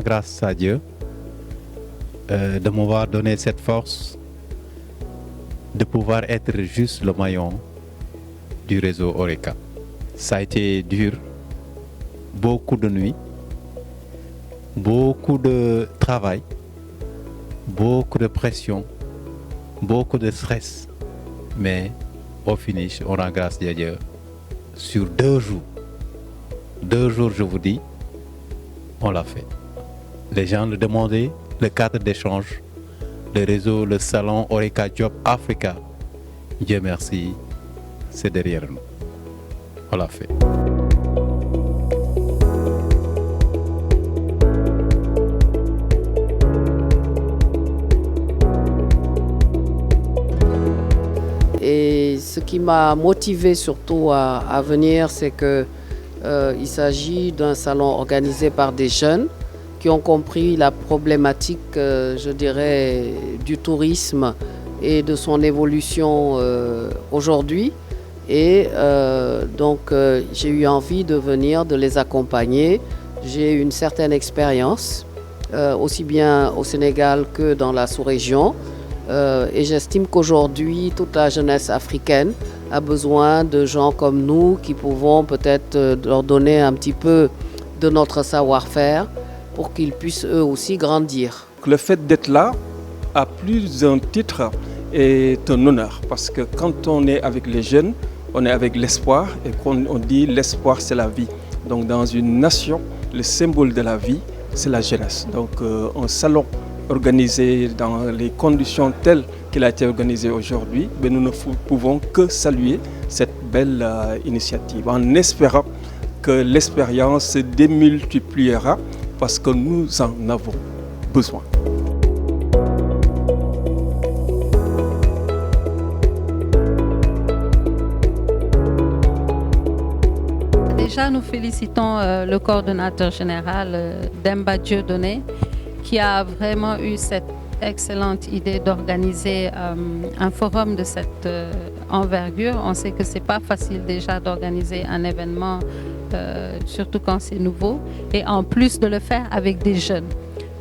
grâce à Dieu de m'avoir donné cette force de pouvoir être juste le maillon du réseau Horeca. Ça a été dur, beaucoup de nuits, beaucoup de travail, beaucoup de pression, beaucoup de stress. Mais au finish, on rend grâce à Dieu sur 2 jours. 2 jours, je vous dis, on l'a fait. Les gens le demandaient, le cadre d'échange, le réseau, le salon Horeca Job Africa. Dieu merci, c'est derrière nous. On l'a fait. Et ce qui m'a motivé surtout à venir, c'est que il s'agit d'un salon organisé par des jeunes qui ont compris la problématique, je dirais, du tourisme et de son évolution aujourd'hui. Et donc j'ai eu envie de venir, de les accompagner. J'ai une certaine expérience, aussi bien au Sénégal que dans la sous-région. Et j'estime qu'aujourd'hui, toute la jeunesse africaine a besoin de gens comme nous qui pouvons peut-être leur donner un petit peu de notre savoir-faire pour qu'ils puissent eux aussi grandir. Le fait d'être là, à plus d'un titre, est un honneur parce que quand on est avec les jeunes, on est avec l'espoir et on dit l'espoir c'est la vie. Donc dans une nation, le symbole de la vie, c'est la jeunesse. Donc un salon organisé dans les conditions telles qu'il a été organisé aujourd'hui, mais nous ne pouvons que saluer cette belle initiative en espérant que l'expérience se démultipliera parce que nous en avons besoin. Déjà, nous félicitons le coordonnateur général Demba Dieudonné qui a vraiment eu cette excellente idée d'organiser un forum de cette envergure. On sait que ce n'est pas facile déjà d'organiser un événement, surtout quand c'est nouveau, et en plus de le faire avec des jeunes.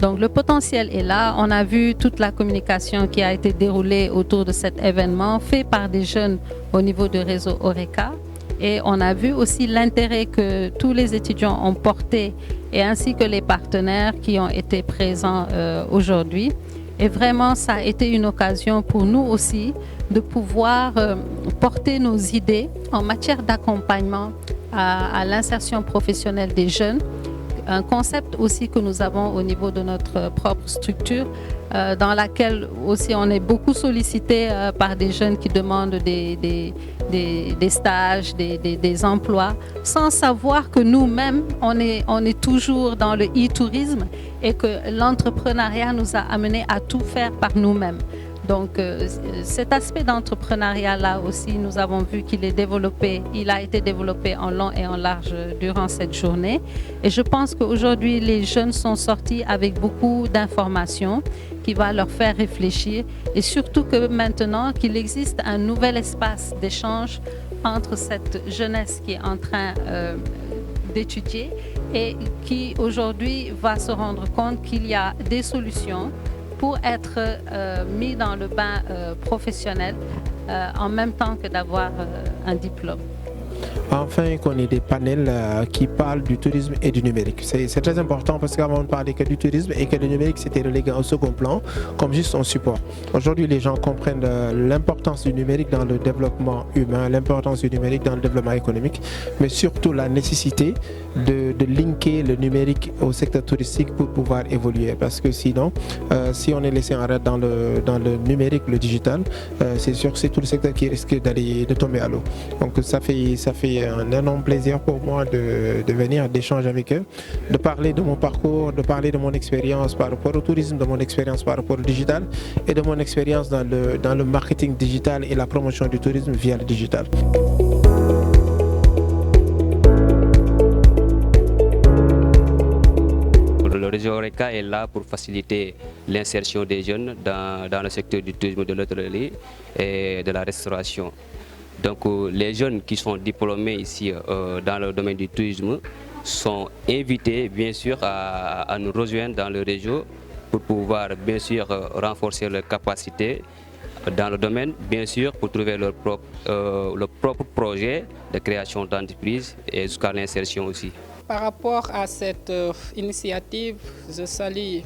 Donc le potentiel est là. On a vu toute la communication qui a été déroulée autour de cet événement, fait par des jeunes au niveau du réseau Horeca. Et on a vu aussi l'intérêt que tous les étudiants ont porté et ainsi que les partenaires qui ont été présents aujourd'hui. Et vraiment, ça a été une occasion pour nous aussi de pouvoir porter nos idées en matière d'accompagnement à l'insertion professionnelle des jeunes. Un concept aussi que nous avons au niveau de notre propre structure, dans laquelle aussi on est beaucoup sollicité par des jeunes qui demandent des stages, des emplois, sans savoir que nous-mêmes, on est toujours dans le e-tourisme et que l'entrepreneuriat nous a amenés à tout faire par nous-mêmes. Donc cet aspect d'entrepreneuriat-là aussi, nous avons vu qu'il est développé, il a été développé en long et en large durant cette journée. Et je pense qu'aujourd'hui, les jeunes sont sortis avec beaucoup d'informations qui va leur faire réfléchir et surtout que maintenant qu'il existe un nouvel espace d'échange entre cette jeunesse qui est en train d'étudier et qui aujourd'hui va se rendre compte qu'il y a des solutions pour être mis dans le bain professionnel en même temps que d'avoir un diplôme. Enfin, qu'on ait des panels qui parlent du tourisme et du numérique. C'est très important parce qu'avant on ne parlait que du tourisme et que le numérique c'était relégué au second plan comme juste un support. Aujourd'hui, les gens comprennent l'importance du numérique dans le développement humain, l'importance du numérique dans le développement économique, mais surtout la nécessité de linker le numérique au secteur touristique pour pouvoir évoluer. Parce que sinon, si on est laissé en rade dans le numérique, le digital, c'est sûr que c'est tout le secteur qui risque de tomber à l'eau. Donc ça fait un énorme plaisir pour moi de venir, d'échanger avec eux, de parler de mon parcours, de parler de mon expérience par rapport au tourisme, de mon expérience par rapport au digital et de mon expérience dans le marketing digital et la promotion du tourisme via le digital. Le réseau Horeca est là pour faciliter l'insertion des jeunes dans le secteur du tourisme, de l'hôtellerie et de la restauration. Donc les jeunes qui sont diplômés ici dans le domaine du tourisme sont invités bien sûr à nous rejoindre dans le réseau pour pouvoir bien sûr renforcer leurs capacités dans le domaine, bien sûr pour trouver leur propre projet de création d'entreprise et jusqu'à l'insertion aussi. Par rapport à cette initiative, je salue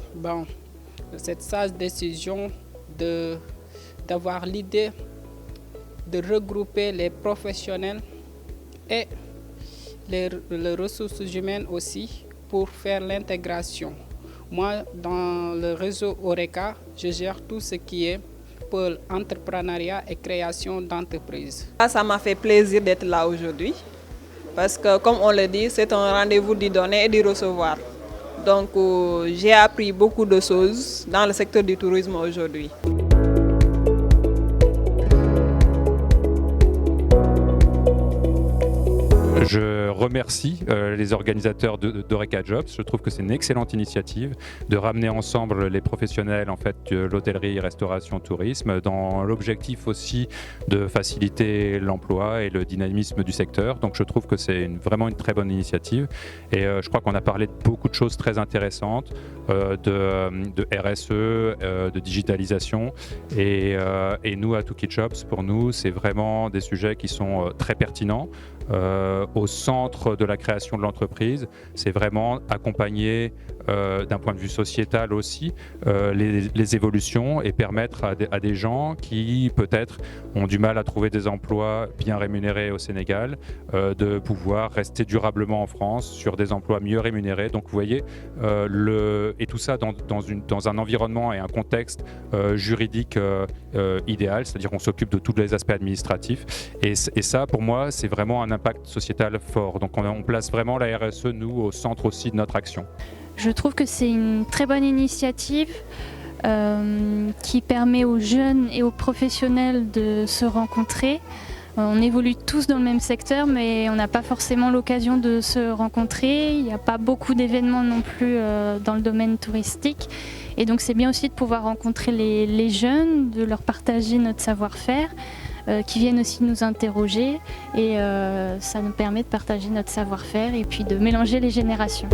cette sage décision d'avoir l'idée de regrouper les professionnels et les ressources humaines aussi pour faire l'intégration. Moi, dans le réseau Horeca, je gère tout ce qui est pôle entrepreneuriat et création d'entreprises. Ça m'a fait plaisir d'être là aujourd'hui parce que, comme on le dit, c'est un rendez-vous d'y donner et d'y recevoir. Donc, j'ai appris beaucoup de choses dans le secteur du tourisme aujourd'hui. Je remercie les organisateurs d'Horeca Jobs. Je trouve que c'est une excellente initiative de ramener ensemble les professionnels en fait, de l'hôtellerie, restauration, tourisme, dans l'objectif aussi de faciliter l'emploi et le dynamisme du secteur. Donc je trouve que c'est vraiment une très bonne initiative. Et je crois qu'on a parlé de beaucoup de choses très intéressantes, de RSE, de digitalisation. Et nous, à Tuki Jobs, pour nous, c'est vraiment des sujets qui sont très pertinents. Au centre de la création de l'entreprise, c'est vraiment accompagner d'un point de vue sociétal aussi les évolutions et permettre à des gens qui peut-être ont du mal à trouver des emplois bien rémunérés au Sénégal de pouvoir rester durablement en France sur des emplois mieux rémunérés. Donc vous voyez, et tout ça dans un environnement et un contexte juridique idéal, c'est-à-dire qu'on s'occupe de tous les aspects administratifs et ça pour moi c'est vraiment un impact sociétal fort. Donc on place vraiment la RSE nous au centre aussi de notre action. Je trouve que c'est une très bonne initiative qui permet aux jeunes et aux professionnels de se rencontrer. On évolue tous dans le même secteur, mais on n'a pas forcément l'occasion de se rencontrer. Il n'y a pas beaucoup d'événements non plus dans le domaine touristique. Et donc c'est bien aussi de pouvoir rencontrer les jeunes, de leur partager notre savoir-faire, qui viennent aussi nous interroger. Et ça nous permet de partager notre savoir-faire et puis de mélanger les générations.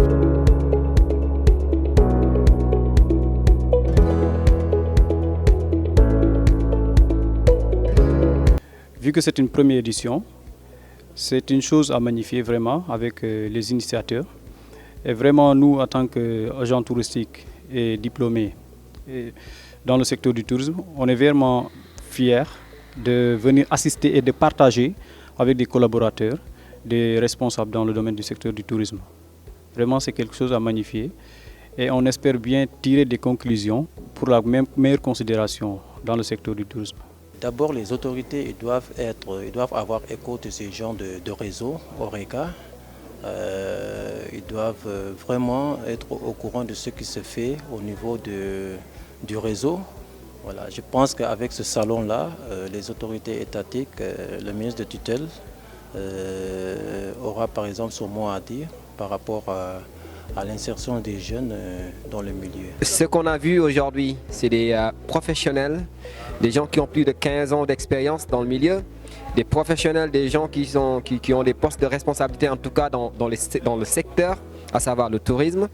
Vu que c'est une première édition, c'est une chose à magnifier vraiment avec les initiateurs. Et vraiment, nous, en tant qu'agents touristiques et diplômés dans le secteur du tourisme, on est vraiment fiers de venir assister et de partager avec des collaborateurs, des responsables dans le domaine du secteur du tourisme. Vraiment, c'est quelque chose à magnifier. Et on espère bien tirer des conclusions pour la meilleure considération dans le secteur du tourisme. D'abord, les autorités ils doivent avoir écho de ces genres de réseaux, Horeca. Ils doivent vraiment être au courant de ce qui se fait au niveau du réseau. Voilà, je pense qu'avec ce salon-là, les autorités étatiques, le ministre de tutelle aura par exemple son mot à dire par rapport à l'insertion des jeunes dans le milieu. Ce qu'on a vu aujourd'hui, c'est des professionnels, des gens qui ont plus de 15 ans d'expérience dans le milieu, des professionnels, des gens qui ont des postes de responsabilité, en tout cas dans le secteur, à savoir le tourisme.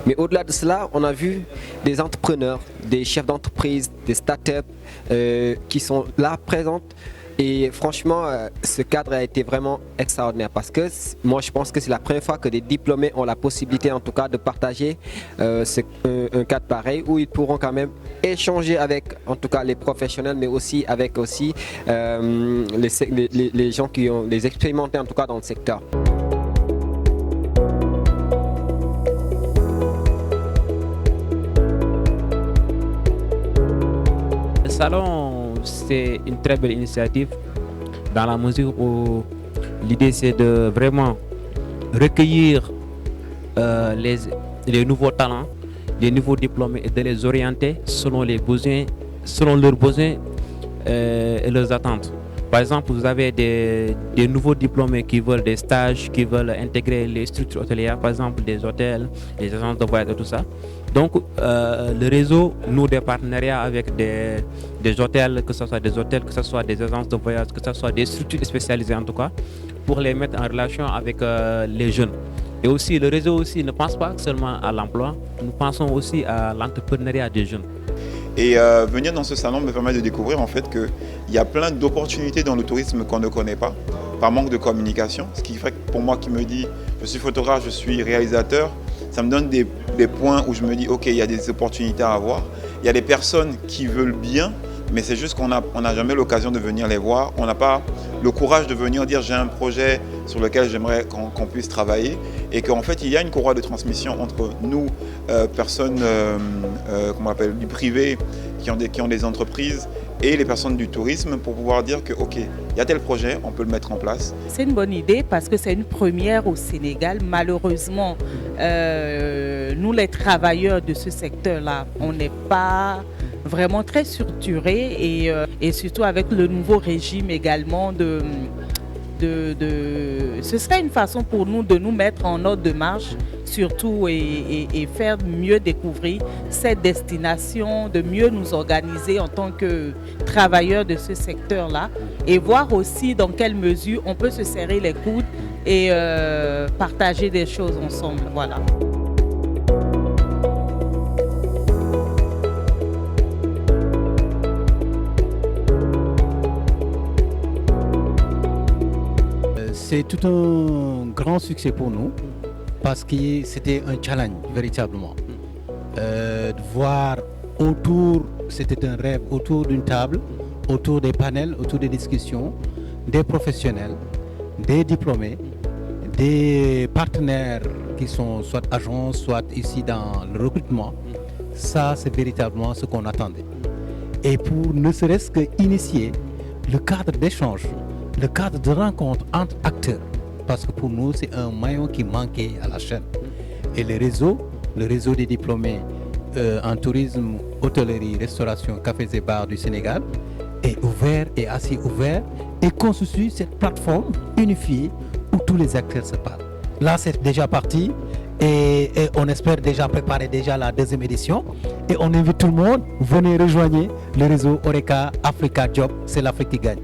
Mais au-delà de cela, on a vu des entrepreneurs, des chefs d'entreprise, des startups qui sont là présentes. Et franchement, ce cadre a été vraiment extraordinaire parce que moi je pense que c'est la première fois que des diplômés ont la possibilité en tout cas de partager un cadre pareil où ils pourront quand même échanger avec en tout cas les professionnels mais aussi avec les gens qui ont les expérimentés en tout cas dans le secteur. Le salon, c'est une très belle initiative dans la mesure où l'idée c'est de vraiment recueillir les nouveaux talents, les nouveaux diplômés et de les orienter selon leurs besoins et leurs attentes. Par exemple, vous avez des nouveaux diplômés qui veulent des stages, qui veulent intégrer les structures hôtelières, par exemple des hôtels, les agences de voyage et tout ça. Donc le réseau noue des partenariats avec des hôtels, que ce soit des hôtels, que ce soit des agences de voyage, que ce soit des structures spécialisées en tout cas, pour les mettre en relation avec les jeunes. Et aussi le réseau aussi ne pense pas seulement à l'emploi, nous pensons aussi à l'entrepreneuriat des jeunes. Et venir dans ce salon me permet de découvrir en fait qu'il y a plein d'opportunités dans le tourisme qu'on ne connaît pas, par manque de communication. Ce qui fait que pour moi qui me dit, je suis photographe, je suis réalisateur, ça me donne des points où je me dis, ok, il y a des opportunités à avoir. Il y a des personnes qui veulent bien, mais c'est juste qu'on n'a jamais l'occasion de venir les voir. On n'a pas le courage de venir dire, j'ai un projet sur lequel j'aimerais qu'on puisse travailler. Et qu'en fait, il y a une courroie de transmission entre nous, personnes comment on appelle, du privé, qui ont des entreprises, et les personnes du tourisme pour pouvoir dire que, ok, il y a tel projet, on peut le mettre en place. C'est une bonne idée parce que c'est une première au Sénégal. Malheureusement, nous les travailleurs de ce secteur-là, on n'est pas vraiment très structurés et surtout avec le nouveau régime également ce serait une façon pour nous de nous mettre en ordre de marche surtout et faire mieux découvrir cette destination, de mieux nous organiser en tant que travailleurs de ce secteur-là et voir aussi dans quelle mesure on peut se serrer les coudes et partager des choses ensemble. Voilà. C'est tout un grand succès pour nous parce que c'était un challenge véritablement. De voir autour, c'était un rêve, autour d'une table, autour des panels, autour des discussions, des professionnels, des diplômés, des partenaires qui sont soit agences, soit ici dans le recrutement. Ça, c'est véritablement ce qu'on attendait. Et pour ne serait-ce qu'initier le cadre d'échange, le cadre de rencontre entre acteurs, parce que pour nous, c'est un maillon qui manquait à la chaîne. Et le réseau des diplômés en tourisme, hôtellerie, restauration, cafés et bars du Sénégal est ouvert et assez ouvert et constitue cette plateforme unifiée où tous les acteurs se parlent. Là, c'est déjà parti et on espère déjà préparer la deuxième édition et on invite tout le monde, venez rejoindre le réseau Horeca Africa Job, c'est l'Afrique qui gagne.